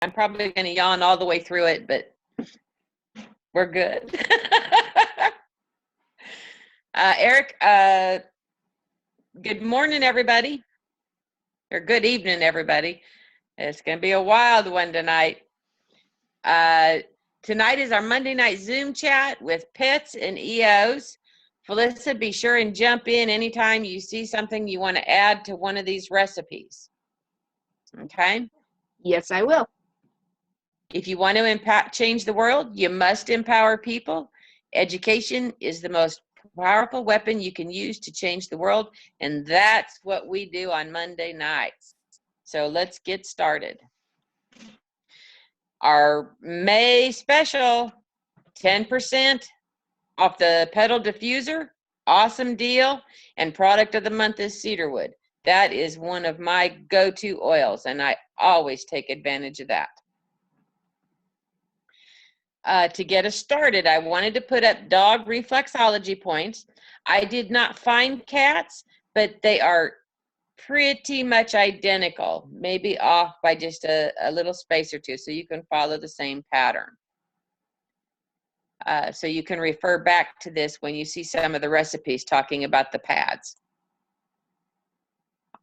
I'm probably going to yawn all the way through it, but we're good. Eric, good morning, everybody. Or good evening, everybody. It's going to be a wild one tonight. Tonight is our Monday night Zoom chat with pets and EOs. Felissa, be sure and jump in anytime you see something you want to add to one of these recipes. Okay? Yes, I will. If you want to change the world, you must empower people. Education is the most powerful weapon you can use to change the world, and that's what we do on Monday nights. So let's get started. Our May special, 10% off the pedal diffuser, awesome deal, and product of the month is cedarwood. That is one of my go-to oils, and I always take advantage of that. To get us started, I wanted to put up dog reflexology points. I did not find cats, but they are pretty much identical, maybe off by just a little space or two, so you can follow the same pattern. So you can refer back to this when you see some of the recipes talking about the pads.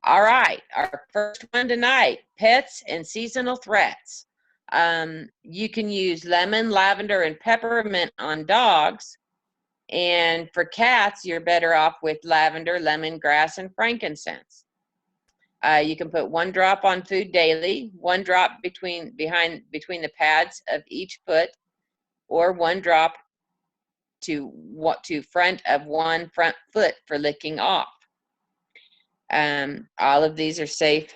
All right, our first one tonight, pets and seasonal threats. You can use lemon, lavender, and peppermint on dogs. And for cats, you're better off with lavender, lemongrass, and frankincense. You can put 1 drop on food daily, 1 drop between the pads of each foot, or 1 drop to front of one front foot for licking off. All of these are safe.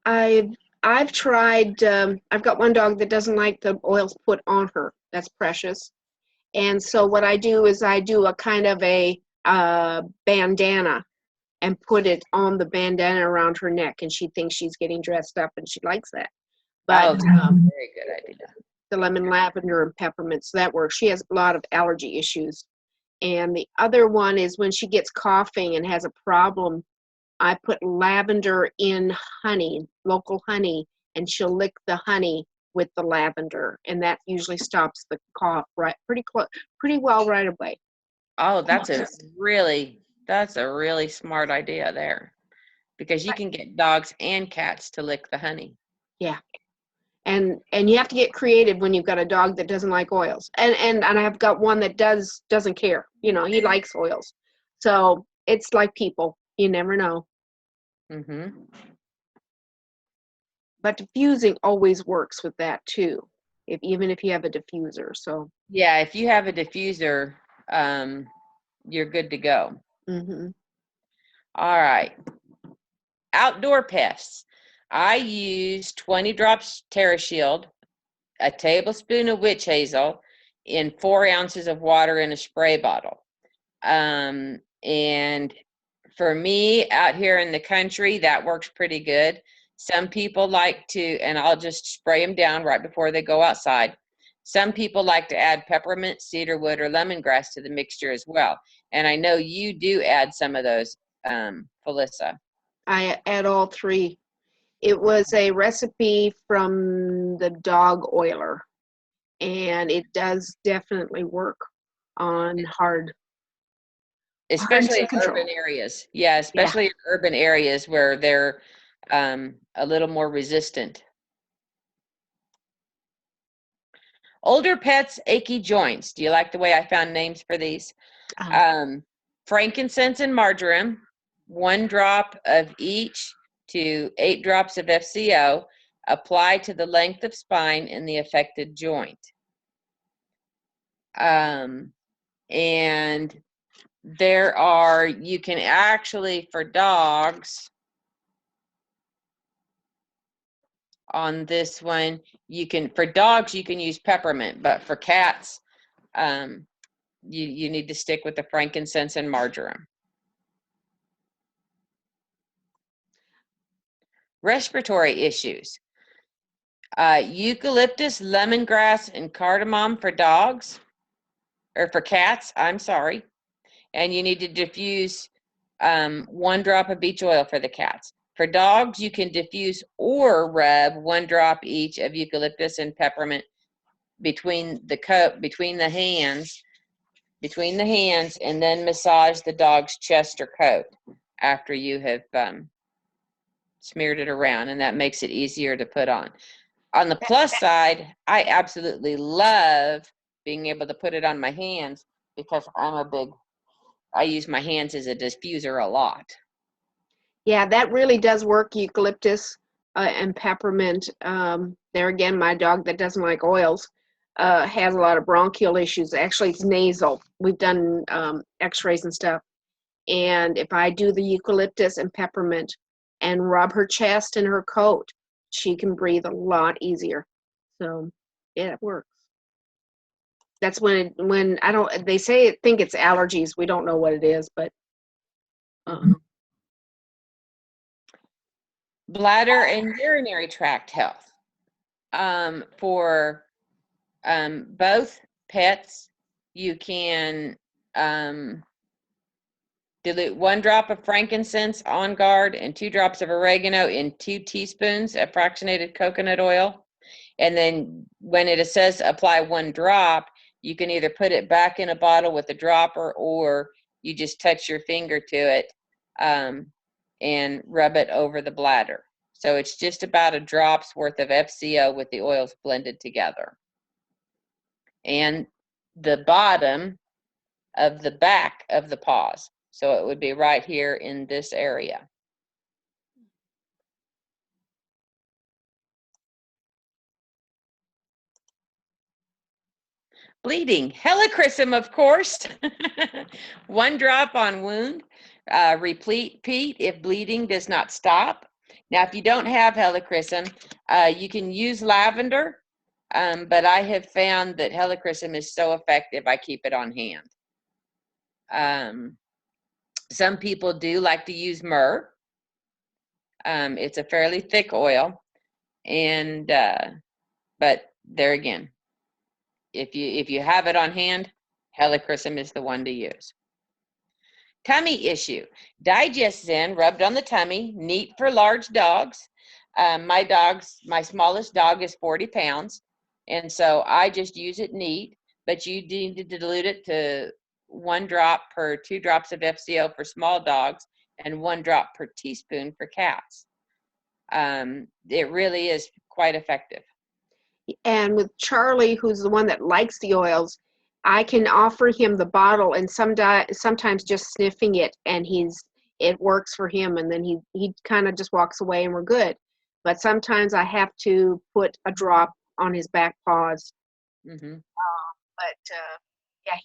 I've tried, I've got one dog that doesn't like the oils put on her. That's Precious. And so what I do is I do a kind of a bandana and put it on the bandana around her neck, and she thinks she's getting dressed up, and she likes that. But very good idea. The lemon, lavender, and peppermint, so that works. She has a lot of allergy issues. And the other one is when she gets coughing and has a problem, I put lavender in honey, local honey, and she'll lick the honey with the lavender, and that usually stops the cough pretty well right away. Oh, that's a really smart idea there, because you can get dogs and cats to lick the honey. Yeah. And you have to get creative when you've got a dog that doesn't like oils. And I've got one that doesn't care. You know, he likes oils. So it's like people. You never know. Mm-hmm. But diffusing always works with that too, even if you have a diffuser. So yeah, if you have a diffuser, you're good to go. Mm-hmm. All right. Outdoor pests. I use 20 drops TerraShield, a tablespoon of witch hazel, in 4 ounces of water in a spray bottle. And for me, out here in the country, that works pretty good. Some people like to, and I'll just spray them down right before they go outside. Some people like to add peppermint, cedarwood, or lemongrass to the mixture as well. And I know you do add some of those, Felissa. I add all 3. It was a recipe from the dog oiler, and it does definitely work on hard. Especially in urban areas. Yeah, especially in urban areas where they're a little more resistant. Older pets, achy joints. Do you like the way I found names for these? Frankincense and marjoram, 1 drop of each to 8 drops of FCO. Apply to the length of spine in the affected joint. And you can actually, for dogs, on this one, for dogs, you can use peppermint, but for cats, you need to stick with the frankincense and marjoram. Respiratory issues. Eucalyptus, lemongrass, and cardamom for dogs, or for cats, I'm sorry. And you need to diffuse 1 drop of beach oil for the cats. For dogs, you can diffuse or rub 1 drop each of eucalyptus and peppermint between the hands, and then massage the dog's chest or coat after you have smeared it around, and that makes it easier to put on. On the plus side, I absolutely love being able to put it on my hands because I use my hands as a diffuser a lot. Yeah, that really does work, eucalyptus and peppermint. There again, my dog that doesn't like oils has a lot of bronchial issues. Actually, it's nasal. We've done x-rays and stuff. And if I do the eucalyptus and peppermint and rub her chest and her coat, she can breathe a lot easier. So yeah, it works. That's when they think it's allergies. We don't know what it is, but Bladder and urinary tract health. For both pets, you can dilute 1 drop of frankincense on guard and 2 drops of oregano in 2 teaspoons of fractionated coconut oil. And then when it says apply 1 drop, you can either put it back in a bottle with a dropper, or you just touch your finger to it and rub it over the bladder. So it's just about a drop's worth of FCO with the oils blended together. And the bottom of the back of the paws. So it would be right here in this area. Bleeding, helichrysum, of course. 1 drop on wound. Repeat if bleeding does not stop. Now, if you don't have helichrysum, you can use lavender, but I have found that helichrysum is so effective, I keep it on hand. Some people do like to use myrrh. It's a fairly thick oil, and but there again, if you have it on hand, helichrysum is the one to use. Tummy issue. Digest Zen rubbed on the tummy, neat for large dogs. My smallest dog is 40 pounds, and so I just use it neat, but you need to dilute it to 1 drop per 2 drops of FCO for small dogs and 1 drop per teaspoon for cats. It really is quite effective. And with Charlie, who's the one that likes the oils, I can offer him the bottle, and sometimes just sniffing it, and it works for him, and then he kind of just walks away, and we're good. But sometimes I have to put a drop on his back paws. Mm-hmm. Yeah,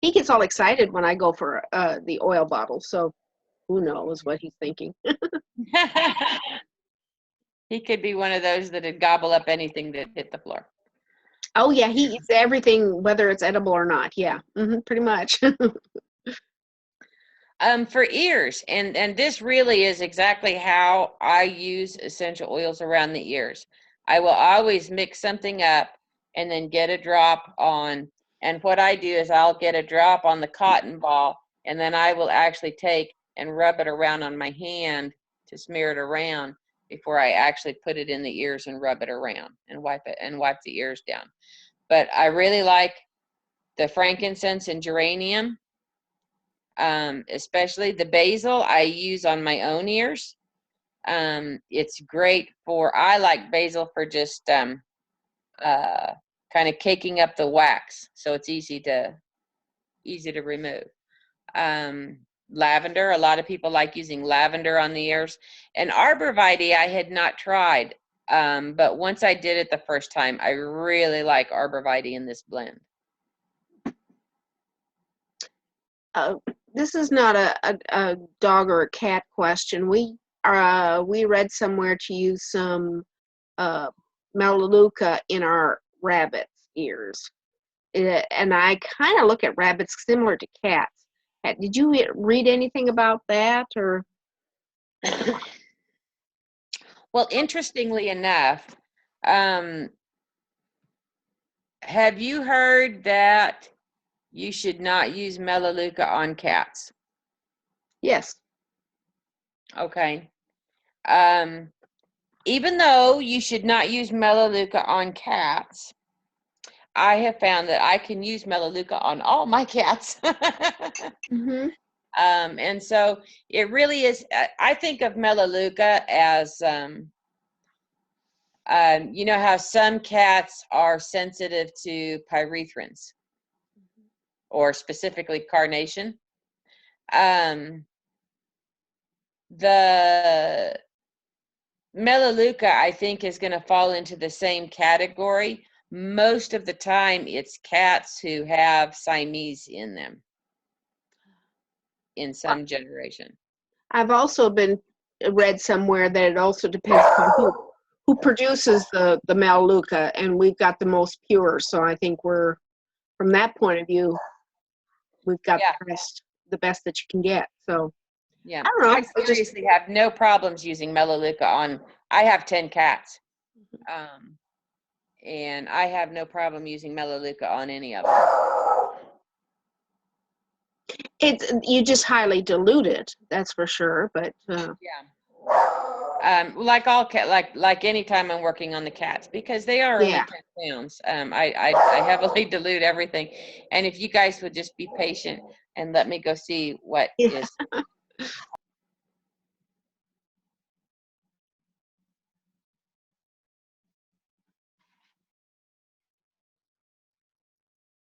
he gets all excited when I go for the oil bottle. So who knows what he's thinking. He could be one of those that would gobble up anything that hit the floor. Oh yeah, he eats everything, whether it's edible or not. Yeah, pretty much. For ears, and this really is exactly how I use essential oils around the ears. I will always mix something up and then get a drop on, and what I do is I'll get a drop on the cotton ball, and then I will actually take and rub it around on my hand to smear it around before I actually put it in the ears and rub it around and wipe the ears down. But I really like the frankincense and geranium. Especially the basil I use on my own ears. It's great I like basil for just kind of caking up the wax, so it's easy to remove. Lavender, a lot of people like using lavender on the ears. And arborvitae I had not tried, but once I did it the first time, I really like arborvitae in this blend. This is not a dog or a cat question. We read somewhere to use some melaleuca in our rabbits' ears, and I kind of look at rabbits similar to cats. Did you read anything about that, or? Well, interestingly enough, have you heard that you should not use melaleuca on cats? Yes. Okay. Even though you should not use Melaleuca on cats, I have found that I can use Melaleuca on all my cats. Mm-hmm. And so it really is, I think of Melaleuca as, you know how some cats are sensitive to pyrethrins, or specifically carnation. The Melaleuca, I think, is going to fall into the same category. Most of the time, it's cats who have Siamese in them in some generation. I've also read somewhere that it also depends on who produces the Melaleuca, and we've got the most pure. So I think we're, from that point of view, we've got Yeah. the best that you can get. So Yeah, I don't know. I seriously have no problems using Melaleuca on. I have 10 cats, and I have no problem using Melaleuca on any of them. You just highly dilute it, that's for sure. But Yeah, like all cat, like anytime I'm working on the cats, because they are only 10 pounds. I heavily dilute everything, and if you guys would just be patient and let me go see what is